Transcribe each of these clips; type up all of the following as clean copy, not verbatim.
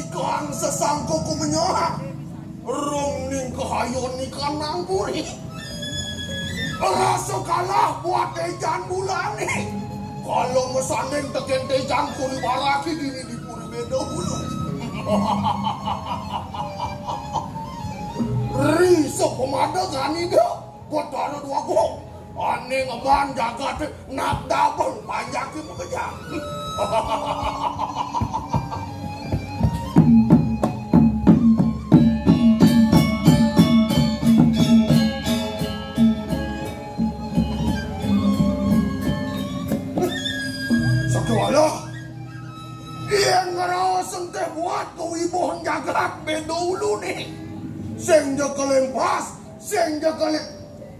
ikan sesangko ku menyorak. Rong ning kehayon ikan nangguri. Rasa kalah buat tejan bulan nih. Kalau mesanding teken tejan kuri baraki gini di puri beda hulu. Risok pemada gani dah. Buat ada dua gong. Aneh ngeman jaga te nak dabang panjakin mengejar. Sekolah yang ngeraseng teh buat kewibuhan jagat beda ulu nih. Seng jaga lempas, seng jaga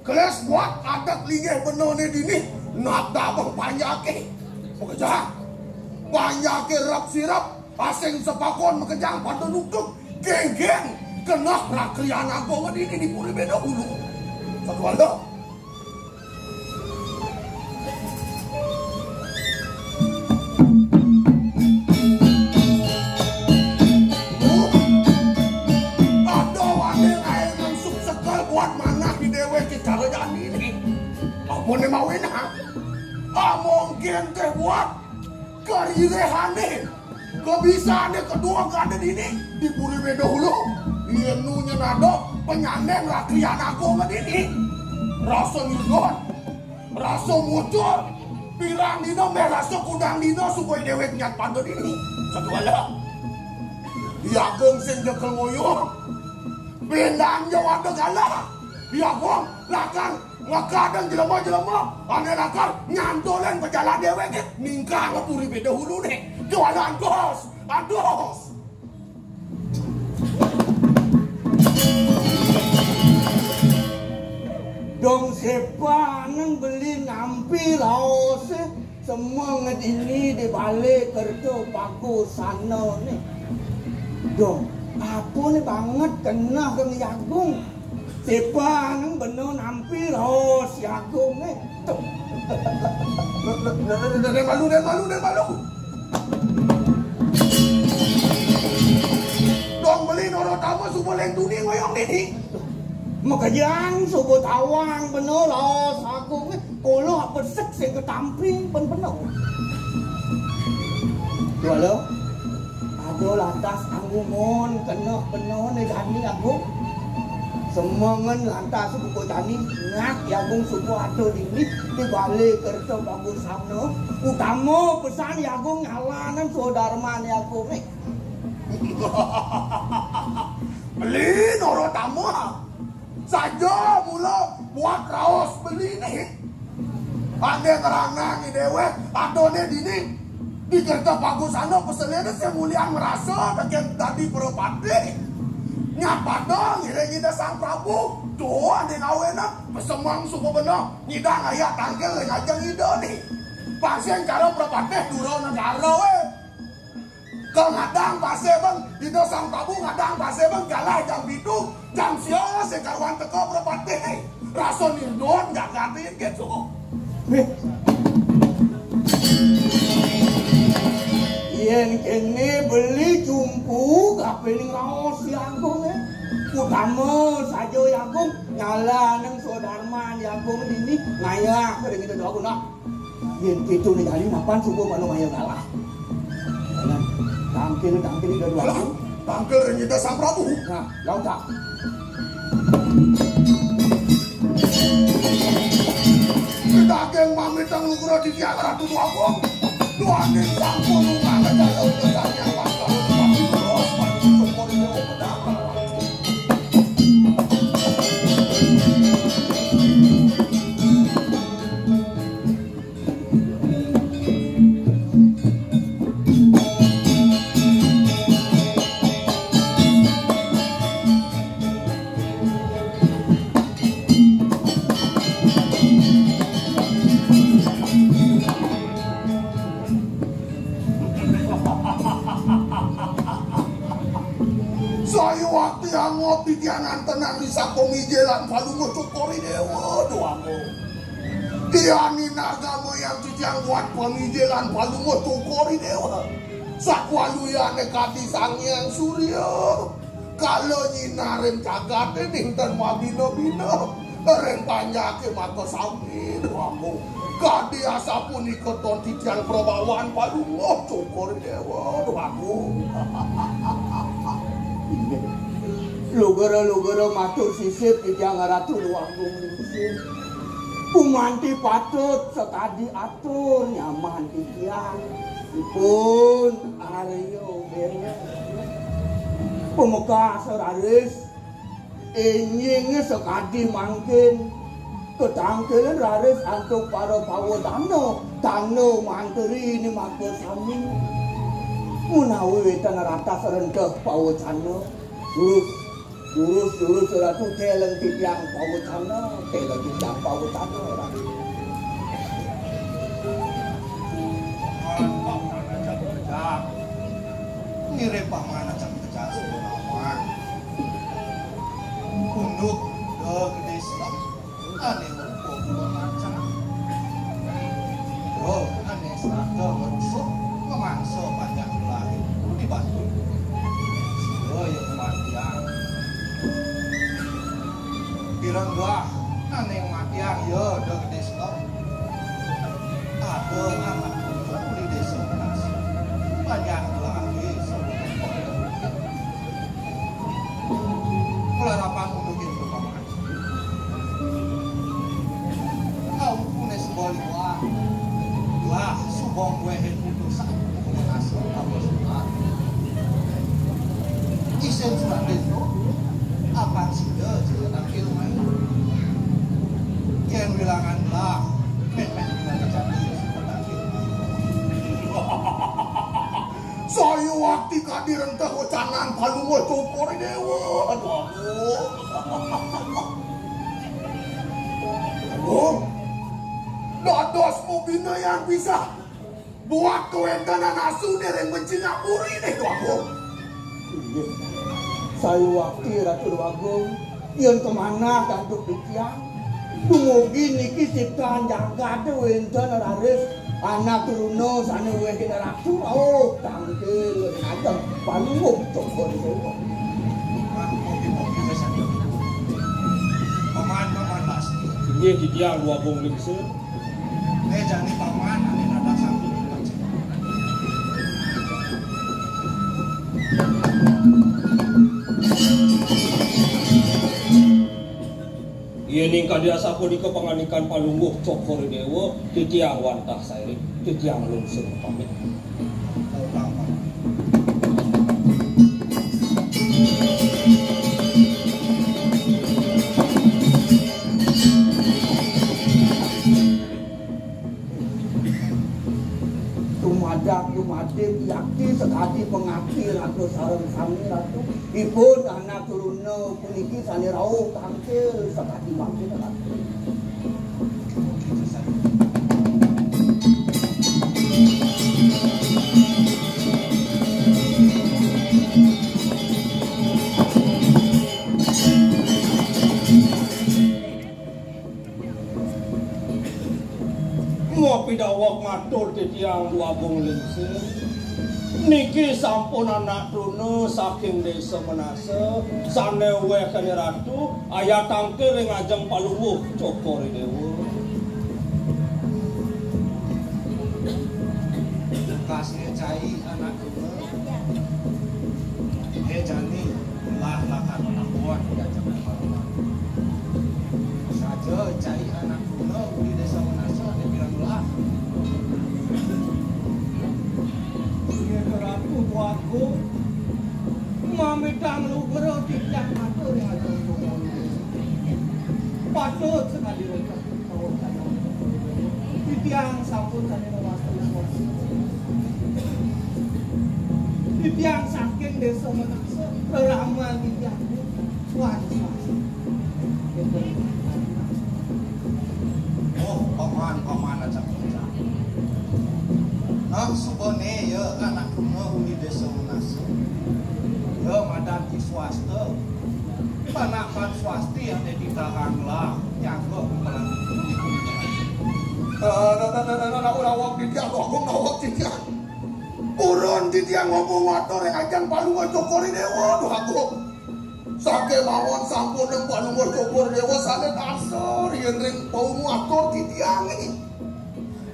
kelas buat adat lingeh bener nih dini. Nak dabang panjake. Mengejar. Panjake rap sirap. Asing sepakon mengejar pada nukuk. Geng-geng. Kena rakrian agongan ini di puri beda ulu. Sekolah. Mau mawin ha? Mungkin teh buat karirehane kebisaannya kedua gak ada ini di puri beda hulu. Iya nunya nado penyandeng rakyat aku nggak ini. Rasa nirgon, rasa muncul, pirang dino merasa kudang dino supaya dewek nyat pandon ini. Satu ala, dia gengseng jekel ngoyor, bendang jawab degala, dia gong lakang. Ngakadang jelema-jelema ane lakar nyantolen pejalan dewek ningkang ngepuri beda hulu nih jualan dos ados dong sepaneng beli ngampi laos semua ini di balik kerja bagus sana nih dong apa nih banget kena ke jagung. Siapa nang bener nampil si Agung nih tuh. Dan malu. Dong beli noro tamu subuh leng dunia ngoyong ini. Makajang subuh tawang bener si Agung nih. Kalau apa sek saya ketamping bener. Halo. Ada lantas angumon kena bener nih Dani Agung. Semangan lantas suku tani ngak Yagung suku ada ini di balik kerja bagus sana. Utama pesan Yagung ngalanan saudarman Yagung nih. Beli noro tamu saja mula buat raos beli nih. Ane ngerangang ini dewek adone dini di kerja bagus sana pesennya semulian merasa bagian tadi beropati. Nyapa dong, ngida sang Prabu. Doa di ngawena, pesemang suku bener. Ngida ngaya tangkel ngajang ngida nih. Pasien cara perpateh duro negara we. Kau ngadang pasien bang, ngida sang Prabu ngadang pasien bang. Galah jam bidu, jam siapa sekarwan teko perpateh. Raso nindon gak ngatin gitu. Yen kene beli jumpu gak pening raos Yagung nih. Utama saja Yagung nyala nang saudarman Yagung ini ngayak kering itu doa guna. Yen itu nih kali napan subuh mana ngayak kalah. Tangkil itu dua. Tangkil ngida sang Prabu. Nah, lau tak. Kita geng mamitang lukura di tiara tuh aku. Dua nih sampun nggak kejaga utusannya waktu tapi terus pada syukur ini pedang. Saya waktu yang ngopi tiangan tenang di sakomi jalan palungo cokori dewa doamu. Tiani nagamu yang titiang buat pemijalan palungo cokori dewa. sakwaluyane kadi Sangyang Surya kalau nyinaren jagate dinten mabina-bina reng panjake mata sami wamu kadi asa punika ton titiang Prabawan Palungguh Cokor Dewa wamu. Lugara-lugara matur sisip titiang Ratu Luwagung Lingsir pumanti patut sekadi atur nyaman titiang ipun Aryo beres pemuka seraris ingin sekadi mangkin ketangkilan raris antuk para pawodano tano manteri ini maka sami munawi tanah rata serendah pawodano lurus ratu teleng titiang pawodano teleng titiang pawodano mirip paman aja kerja sebenarnya unduk gede Islam aneh berpuluh macam aneh serata berusuk memangsa panjang lahir dibantu yang kematian biranglah aneh kematian ya gede Islam ada anak di desa Manasa panjang lahir kelarapan untuk itu paman kau punya sebalik lah subong wehe putusan komunikasi apa sudah isen surat itu apa sih dia tampil main yang bilangan lah memang bilang kejadian saya waktu kadiran kehocanan Palungguh Cokor Dewa aduh dadosmu bina yang bisa buat kewendanan asu dereng mencingapuri deh Agung. Saya waktu Ratu Agung yang kemana kantuk titiang dumugi niki ciptaan jagat wenten raris anak turuno sane wehe ratu tangkil ajeng Palungguh Cokor Dewa. Mogi-mogi wis ati. Paman pasti. Nggih titiang Luwagung Lingsir. Jani paman ane nada sanggup. Yening kadiasa punika panganikan Palungguh Cokor Dewa titiang wantah sairi titiang lungsur pamit. Tumadip yakti sekadi pengabdi Ratu sareng sami Ratu ipun anak turuna puniki sane rawuh tampil sekadi mangkin Ratu. Ngopi dawuh matur titiang Luwagung Lingsir. Niki sampun anak tunu saking desa Manasa sane wekane ratu aya tangkir ing ajeng Palungguh Cokor Dewa. Kasih cai anak tunu. Jani lah lakan anak buah diajak Palungguh. Saja cai anak tunu di desa Manasa dibilang lah. Ratu Agung mamitang lugero titiang matur yang ajeng Cokor patut sekali rekat titiang sampun sane wasta-wasta titiang saking desa Manasa reramal titiang wasta paman aja kerja. Nah, subone ya anak rumah di desa Manasa. Ya madati swasta. Panakan swasti yang jadi tahanglah nyanggo pelan. Nawak titiang Agung nawak titiang. Urun Sang titiang ngomong motor yang ajang palungo cokori dewa doh aku. Sake mawon sampun nang palungo cokori dewa sane asor yen ring pau motor titiang ini.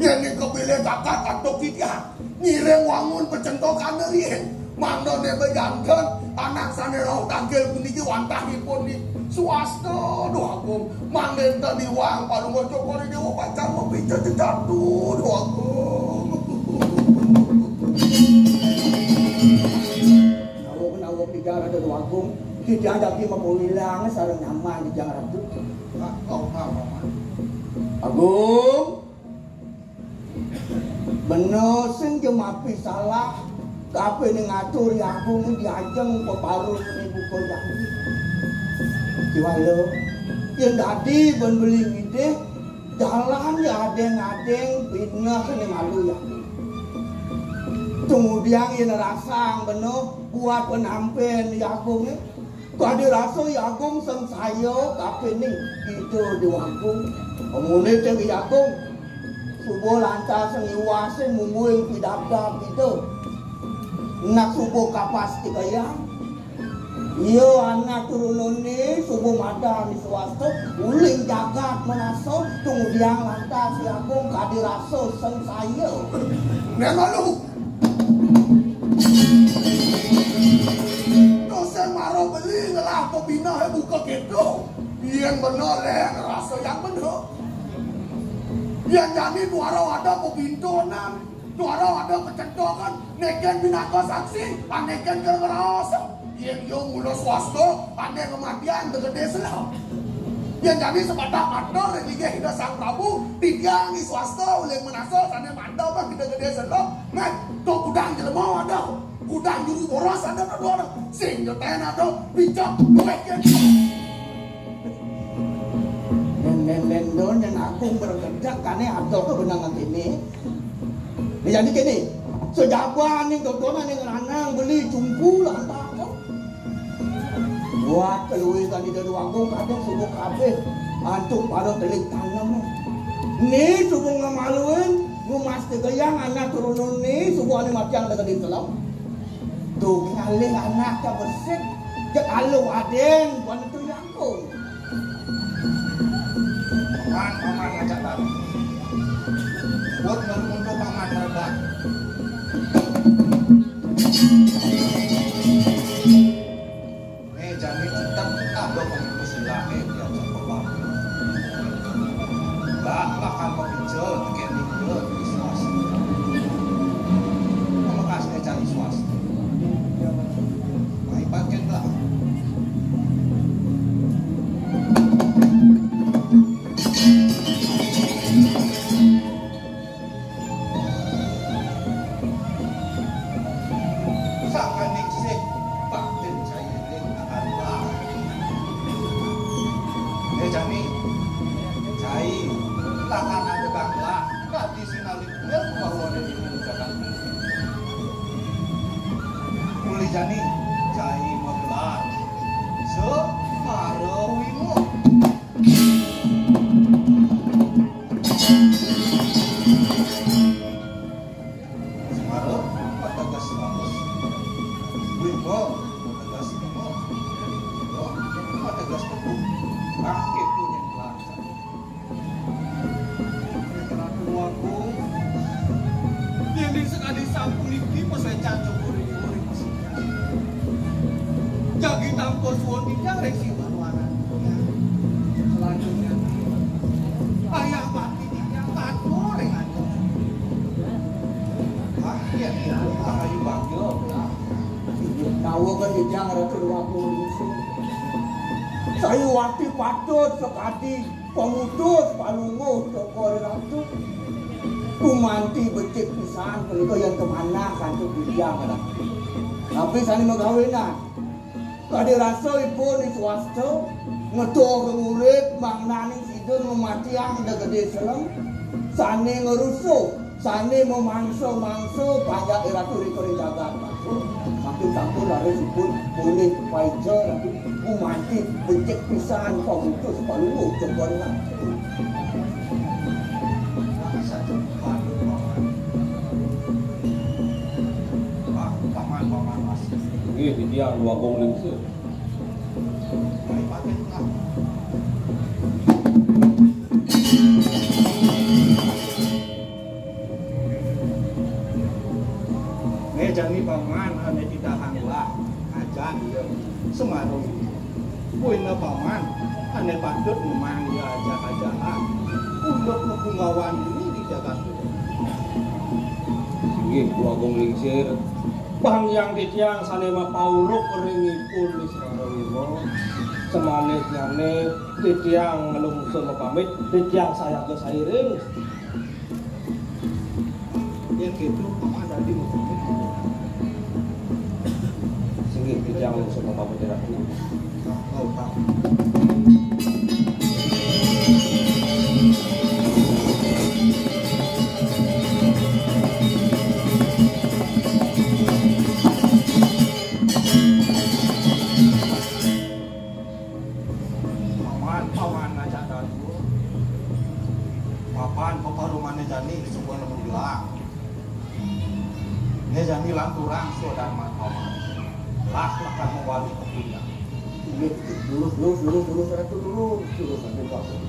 Yen ning kebile kakak atau titiang nyireng wangun pecentokan rien. Mangdo ne bejanten anak sane rau tangkel puniki wantahipun di swasta doh aku. Mangden tadi wang palungo cokori dewa pacar mepica jatuh doh aku. Nawok bicara dari Agung, tidak ada lagi memulilang sarang nyaman di Jangan Ratu. Kau Agung, bener sing jemapi salah, tapi ini ngatur Agung diajeng peparuh ini buku janji. Jiwalo, yang tadi ben beli ide, jalan ya adeng-adeng pindah ini malu ya. Kemudian yang rasang bener buat penampen Agung ni. Kalau dirasa Agung sang sayo tapi ni itu di Agung. Kemudian cek Agung subuh lantas sang iwasin mungguing pidap-dap itu. Nak subuh kapas tikayang. Iyo anak turun ni subuh madam di swasta uling jagat menaso. Kemudian lantas Agung kalau dirasa sang sayo. Memang lu. Dosen maro beli ngelah pembina buka gitu. Yang benar yang rasa yang benar. Yang jadi duara ada pembintonan, duara ada pecentokan, neken binaka saksi, aneken kerasa. Yang yo mula swasta, ane kematian tegede selau. Yang jadi sebadak mandor religi hidup sang Prabu, tidiangi swasta oleh menasa ane mandor bang kita gede selau. Ngan, tuh udang jelema ada. Udang juru boros ada dua orang. Sing joten ada bijak duitnya. Dan Agung bekerja karena ada kebenangan ini. Jadi gini, sejaban nih dodonan yang lanang beli jumpu lantak. Buat keluar tadi dari Agung kadang subuh kabeh antuk pada telik tanam. Nih subuh ngamaluin, ngumas tegayang anak turun nih subuh ane matiang dekat di telau. Tuh kali anak tak bersih, cek alu aden buat itu Agung. Paman ngajak lari. Buat untuk paman merebak. Jangan tetap ada pemimpin silahe diajak perbak. Lah makan pemincel, kayak nikah di swasta. Kamu kasih cari swasta. Baik pakai lah. Jani cai magelar separuhmu separuh patagas bagus wimo patagas wimo patagas tebu rakit punya kelancar kenapa aku yang sekali sampun iki saya cancuk jagi tampol suwon tidak reksi manuaran. Selanjutnya ayah mati tidak tato dengan iya ayu bagyo tahu kan dijang ratu waktu musuh saya waktu patut sekati pemutus palungo tokor ratu kumanti becik pisan kalau yang kemana kantuk dijang tapi sani magawenan kade rasa ipun di swasta ngedoh ngurip mangnaning sidun mematiang da gede selem sane ngerusuh sane memangso banyak iraturi kore jagat makin campur lari ipun boleh paija tapi memanti becek pisan pemutus palungo jempolna Singgih titiang dua gong lingsir. Jani paman ane tidak hanglah ajan dia semarung puina paman ane patut memang dia ajak-ajakan untuk kebungawan ini dijaga Singgih dua gong lingsir bang yang titiang sanema pauluk ringipun di Semarang semanis nyane titiang ngelungsun pamit titiang saya ke sairing yang gitu paman tadi mau titiang ngelungsun pamit tidak dulu Jani lanturang saudara paman lakan mewali kepunya lurus sampai bawah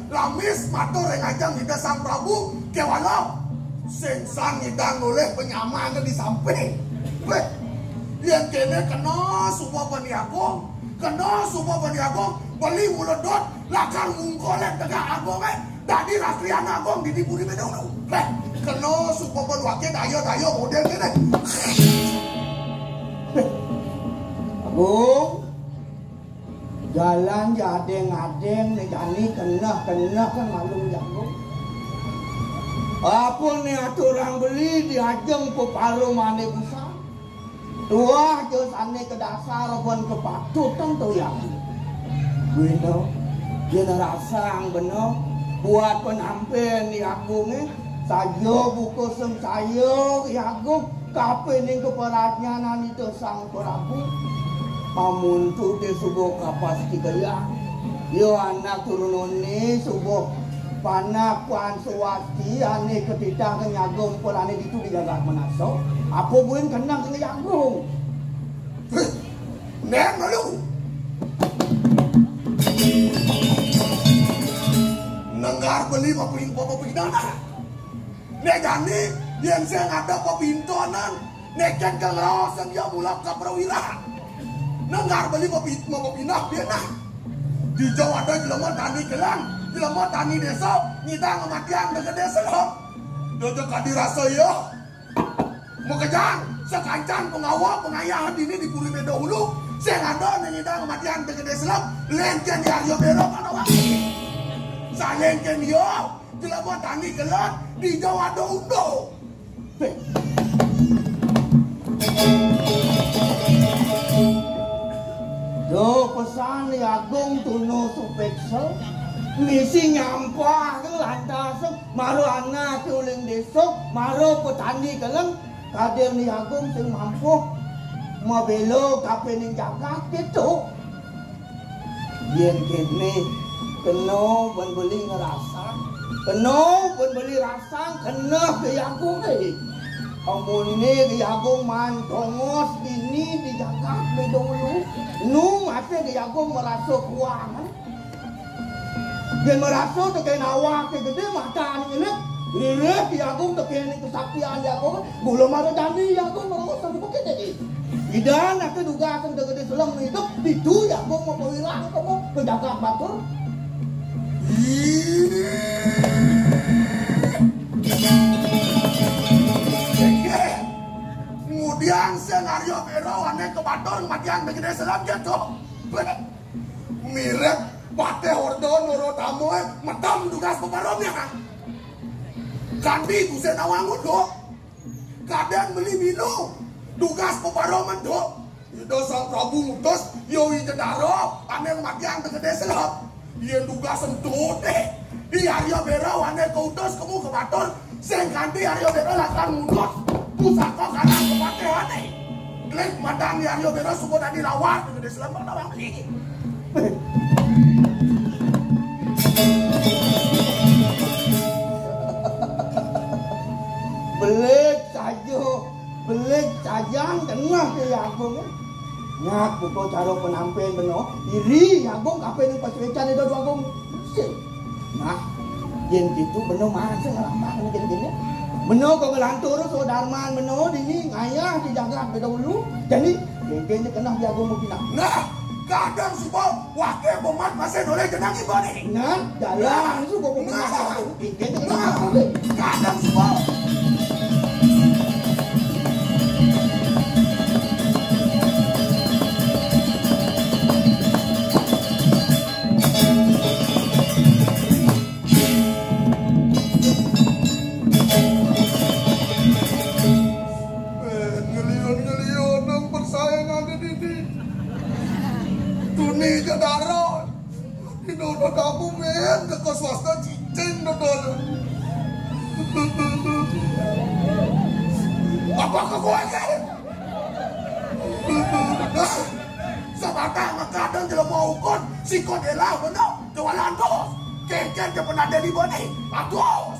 Lamis matur yang ajang di Sang Prabu kewalo sengsan ngidang oleh penyamaan di samping yang kene kena semua peniagung beli muledot lakan mungkolek tegak agong tadi rastrian agong di diburi bedong kena semua penwakil dayo model kene Agung jalan adeng jani kena kan malum jagung apa nih aturang beli diajeng pepalu mane busa tua jos ane ke dasar pun kepatutan tuh yang bener dia rasang bener buat penampilan di agungnya sayo buku sem sayo di agung kape nih keperatnya nani tuh sang prabu amun tu de subuh kapas tigaya yo anak turun ni subuh panak puan suwasti ane ketitang kenyagong polane itu dijaga menaso apa buen kenang kenyagong neng lalu nenggar beli pepindahan nek jani yang saya ada pepintonan nek kan kelawasan ya mulak ke perwira nenggar beli mau pindah dia nah di Jawa ada jelema tani gelang jelema tani desa nyita ngematian dengan desa loh dojo kadirasa ya mau kejang sekancan pengawal pengayahan ini di Puri Medo Hulu saya ada nyita ngematian dengan desa loh lengken di Aryo Bero mana wangi saya lengken yo jelema tani gelang di Jawa ada undo do pesan di agung tuno supekso misi nyampah ke lantas maru anak uling desok maru petani keleng kader ni agung sing mampu mabelo kapening jagat gitu yen kene kena ben beli ngerasa kena ben beli rasa kena ke agung amun ini di agung man tongos ini di jagat bedolu nu mate di agung merasa kuangan dia merasa tekan awak gede mata ini lirik di agung tekan kesaktian di agung belum ada janji di agung merasa sampai bukit jadi idan aku duga akan gede selam itu di agung mau perwira kamu ke jagat batur kemudian senario Bero aneh ke Batur kematian begini selam gitu mirip Pate Hordo Noro Tamu metam tugas peparomnya kan kandi kusen awangun do kadang beli minum tugas peparoman tuh itu sang Prabu ngutus yoi jedaro aneh magiang tegede selap dia tugas sentuh deh di Arya Bero aneh keutus kamu ke Batur sing ganti Arya Bero lakukan ngudus pusaka karena kepake aneh klik madang di Arya Bero suku tadi rawat tegede selap bawang beli belik sajang tengah ke Agung nyak buku cara penampilan beno iri Agung kape ning paswecan itu Agung nah yen gitu beno masih ngelamak gini beno kok ngelantur so Darman beno dini ngayah dijaga beda dulu jadi gengnya kena di Agung mungkin nah kadang suka wakil pemat masih boleh jenang ibu nih nah jalan suka pemat gengnya kena kadang suka aku men ke swasta cicing dodol. Apa gue kan? Sebatang kadang jelema ukun si kodela bener jualan dos. Keken dia pernah ada di bone. Ados.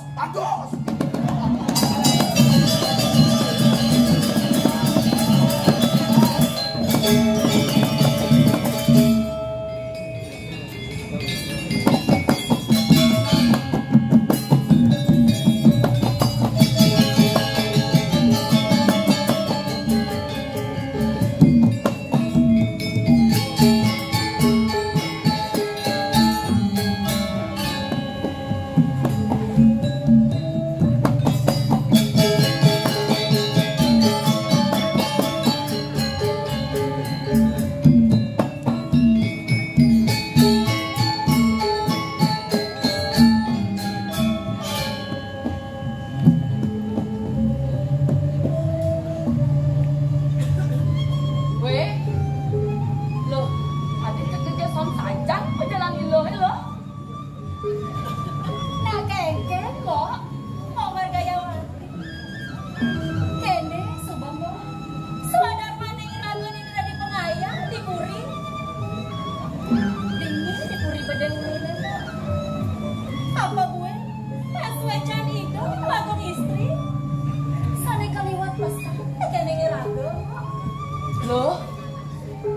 Loh,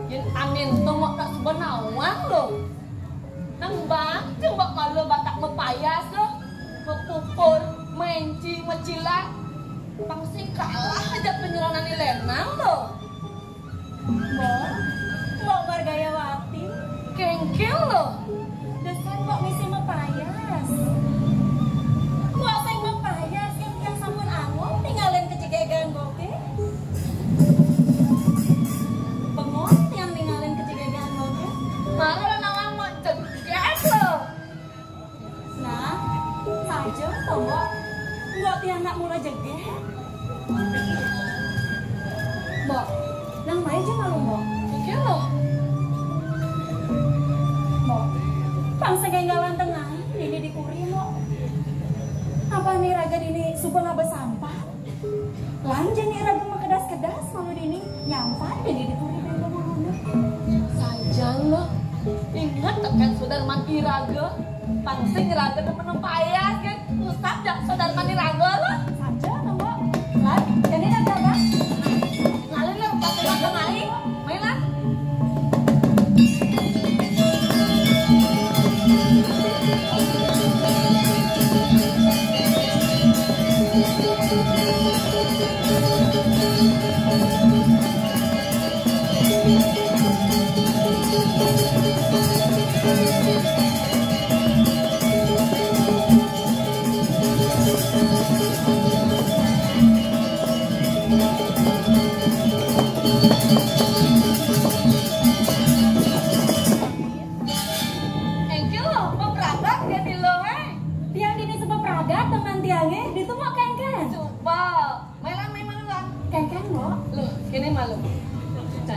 yang angin tuh mau tak sebenawang loh. Nang bang, coba kalau batak mepayas loh, mepupur, menci, mecilang, pasti kalah aja penyeranan di lenang loh. Mbok Margayawati, Kengkel loh. desan mbok misi mepayas. Mbok sing mepayas yang sampun angon tinggalin kecegegan boke. Pengon yang ninggalin kecegegan boke. Marah nawang mau cegah loh. Nah, saja toh mbok. Mbok tiang nak mulai jegeh. Mbok, nang bae aja malu mbok. Kengkel loh. Mbok, bangsa genggalan tengah ini dikuri mbok. Apa nih raga dini suka ngaba sampah? Lanjut nih raga mah kedas-kedas malu dini nyampah dini dikuri bengkel mana? Saja loh. Ingat kan Sudarman Iraga, pangsing Iraga temen payas kan, Ustaz jak Sudarman Iraga loh. Saja toh mbok. Lan, jadi ada apa? Ngalin lah pakai makan air, main lah.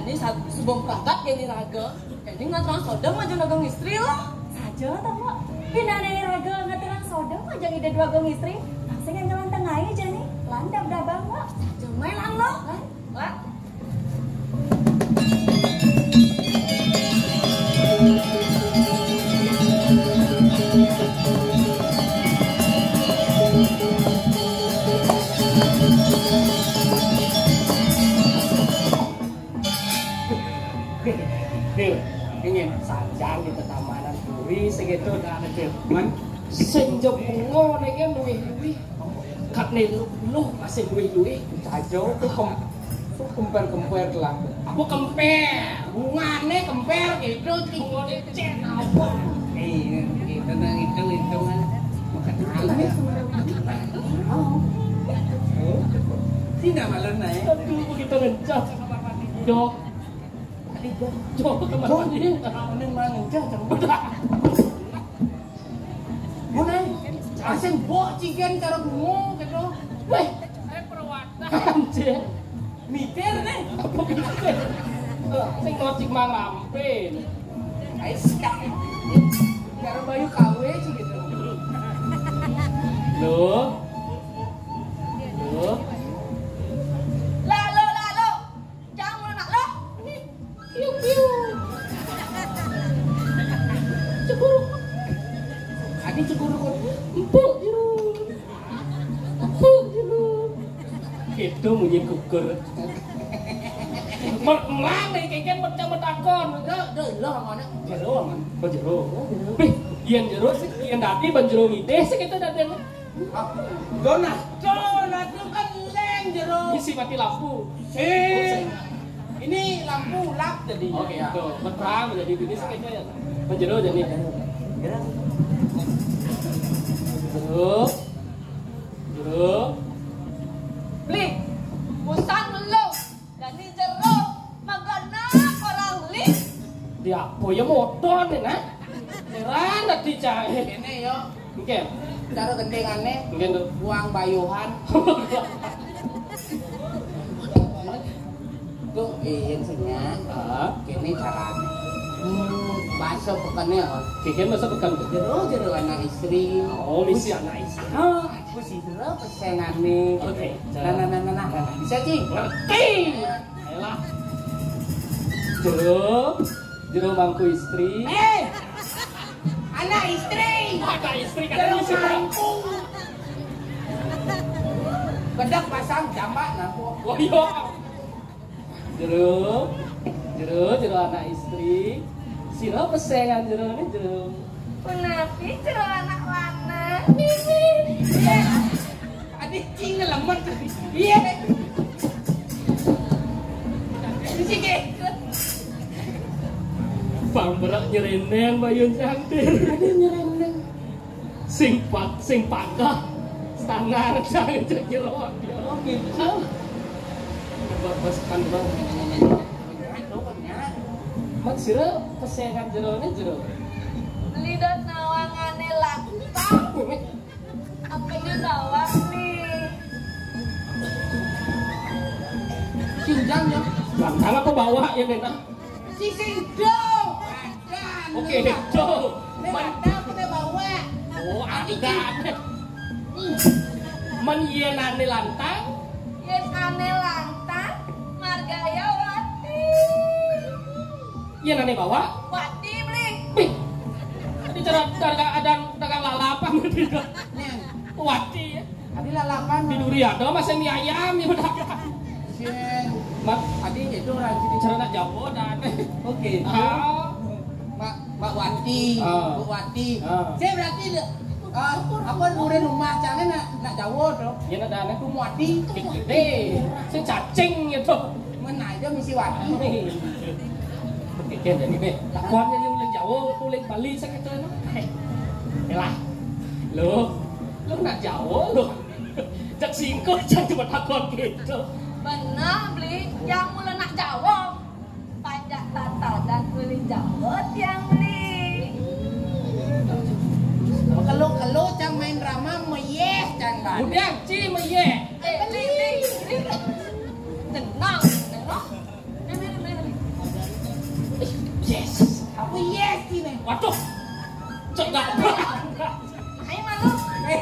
Jadi sebelum berangkat gini raga, jadi ngaturang soda maju dagang istri lah. Saja tau Mbak. Pina nani raga ngaturang soda aja ide dua gong istri. Langsung yang jalan tengah aja nih. Landap dabang Mbak. Cuma lang lo. Lah. Ingin sanjang di Tamanan Puri segitu dah ada teman senjok bungo nege luih kat nih lu masih luih cajo tuh kemper lah aku kemper bungane kemper gitu bungo cek apa itu nang hitung-hitungan makan tidak malu naik aduh begitu ngecat dok Jok kemana ini? Ini mana ngejah jangan Mana? Asen bok cigen cara bungo gitu. Weh, perawatan cek. Mikir nih. Apa mikir? Sing ngocik mang rampin. Ais kak. Karo bayu kawe sih gitu. Loh. Lalu. Jangan mulai nak lo. Piu. Cekuru. Adi cekuru kok. Empuk jiru. Itu munyi kukur. Merlang nih kayaknya metakon. Delok ngene. Jero man. Kok jero? Bih, yen jero sih yen dadi ban jero ngide sih kita dadene. Donat itu kan leng jero. Isi mati lampu. Ini lampu lap jadi. Oke ya. Tuh, berperang jadi ini sih kayaknya ya. Ban jero jadi. Jero. Beli. Busan lo. Gani jero. Magana orang li. Dia apa ya motor nih nah? Heran nanti cahaya. Ini yo. Oke. Cara gendengannya. Mungkin tuh. Buang bayuhan. Tuh, yang senyap. Kini caranya. Masuk pekannya kan? Kayaknya masuk pekan tuh. Jero anak istri. Oh, misi anak istri. Aku sih jero pesengannya. Oke. Nah. Bisa Cing? Ngerti. Ayolah. Jero mangku istri. Anak istri. Anak istri kan jero mangku. Bedak pasang jambak naku. Oh iya. Jero anak istri. Siro pesengan jero ini jero. Penapi jero anak lanang. Adik cing ngelemet. Iya. Sing ikut. Pamberak nyereneng bayun cantik. Adik nyereneng. Sing pakah. Standar jangan jero. Oh gitu. Bos kan bang. Mak sira pesengan jerone jero. Beli dan nawangane lantang. Apa dia nawang nih? Cinjang ya. Lantang apa bawa ya Nena? Si Sindo. Oke, do. Lantang kita bawa. Oh, agan. Man yenane lantang. Yes ane lantang. Margaya Wati. Yenane bawa. Wati beli. Wih. Tadi dagang lalapan gitu. Wati ya. Adi lalapan. Di Duriado masih mie ayam ya udah. Mak, adi itu orang di cerana Jawa dan. Oke. Mbak Wati. Bu Wati. Saya berarti apa udah rumah jangan nak Jawa tuh. Ya nak dana ku Wati. Gede. Saya cacing gitu. Mana aja misi Wati. Oke, jadi be. Lakuan yang ulang Jawa, ulang Bali segitu no. Lah. Lu nak Jawa lu. Jak singkut jangan cuma takon gitu. Benar beli yang mulai nak Jawa. Panjat tata dan beli Jawa yang beli. Kalau cang main drama meyeh cang ban. Udah ci meyeh. Beli. Tenang, no. Beli.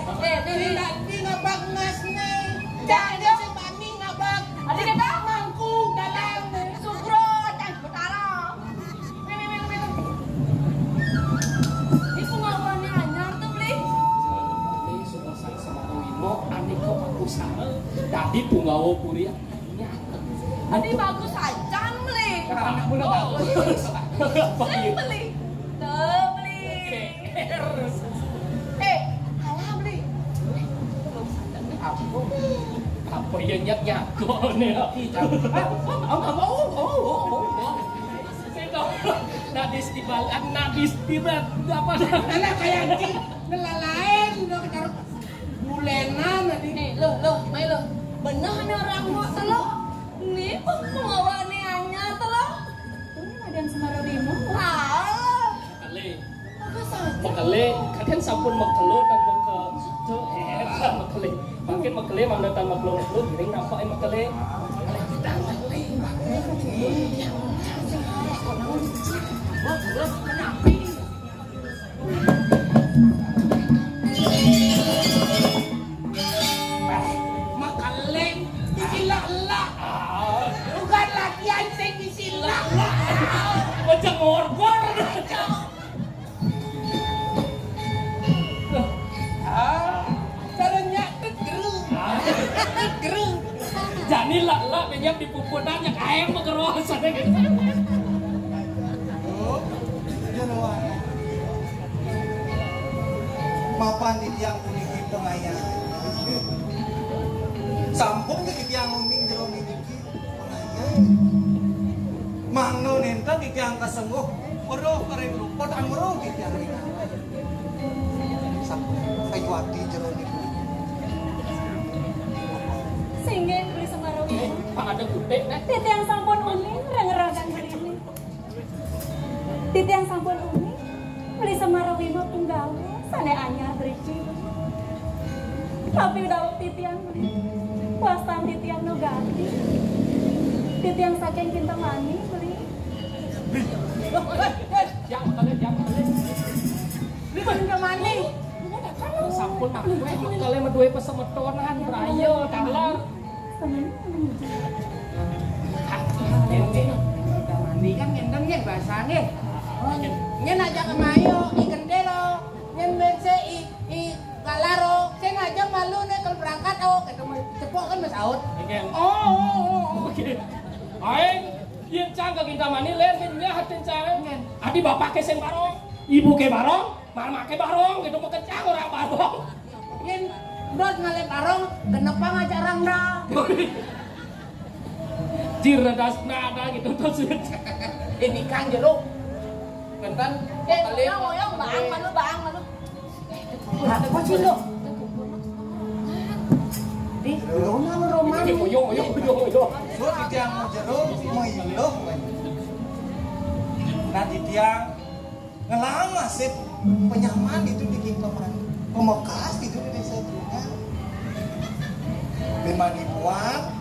Dili Tadi ngabag ngas nih. Jadi si Bani ngabag. Adik kata Mangku dalam. Sugro dan Betara. Ini pengawalannya anyar tuh beli. Ini sudah saya sama Wimo, adik kok aku sama. Tadi punggawa puri. Adik bagus aja beli. Anak muda bagus. Saya beli. Tuh beli. Alah beli. Apa yang nyak kok nih? Nadis tiba apa? Anak kayak anjing nelalain udah kejar bulenan tadi. Nih, loh, mai loh. Bener nih orang gua tuh. Nih pengawalannya anyar tuh. Ini Madam Semarowimo. Makale, kan sampun makelo kan maka tuh makale. Makin makale manatan makelo giring nampak makale. Makale disila-la. Bukan latihan sing disila-la. Macam ngor-ngor. Caranya gerung. Jani lah penyap di pupunan yang ayam mengeros ada gitu. Mapan di tiang kuning pengayang. Sampung di tiang uning jero niki pengayang. Mangno nenta di tiang kasengguh. Oro kareng lupa tangro di tiang ini. Sampung kayuati jero niki. Sehingga beli Semarowimo. Pak ada gede nih. Titiang sampun uning rengeragan hari ini. Titiang sampun uning beli Semarowimo punggawa sane anyar driji. Tapi udah titiang beli. Puasan titiang no ganti. Titiang saking cinta mani beli. Yang kali. Beli cinta mani. Sampun aku makale medue pesemetonan brayo talar. Mandi kan ngendeng yen basane. Nyen aja kemayo ikan delo. Nyen bense i galaro. Sing aja malu nek kalau berangkat ketemu cepok kan Mas Aut. Oke. Aing yen cangga kita mani len nya hatin cang. Adi bapak ke sing barong, ibu ke barong, mama ke barong gitu mekecang orang barong. Yen dot ngale barong kenapa ngajak rangda. Jiradas nada gitu terus. Ini kang jeruk. Benten Ngoyong bang, malu. Apa sih lo? Di rumah roman. Yo. So di tiang mau jeruk mau iloh. Nah di tiang ngelama sih penyaman itu di Kingkoman. Pemekas itu di desa juga. 5 ribuan.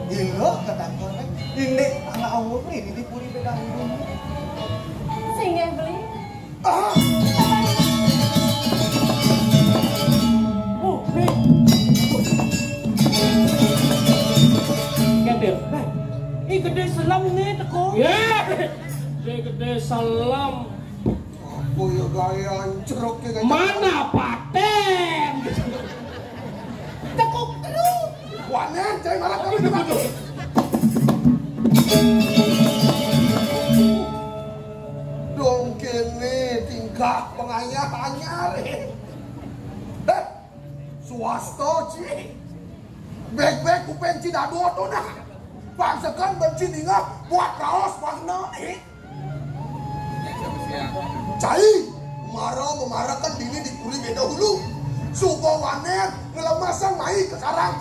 Iloh ketangkon. Ini anak awur ini di puri bedang dulu. Sehingga beli. Kendir. Ih gede selam nih teko. Ya. Gede salam. Apa ya gaya ancerok ya gaya. Mana paten? Teko terus. Wanen cai malah kami dibantu. Dong kene tingkah pengayah anyar. Swasta ci. Bek-bek ku penci dadu tuh nah. Bangsakan benci ninga buat kaos warna nih. Cai memarahkan diri di kuri beda hulu. Suko wanen ngelemasan naik ke karang.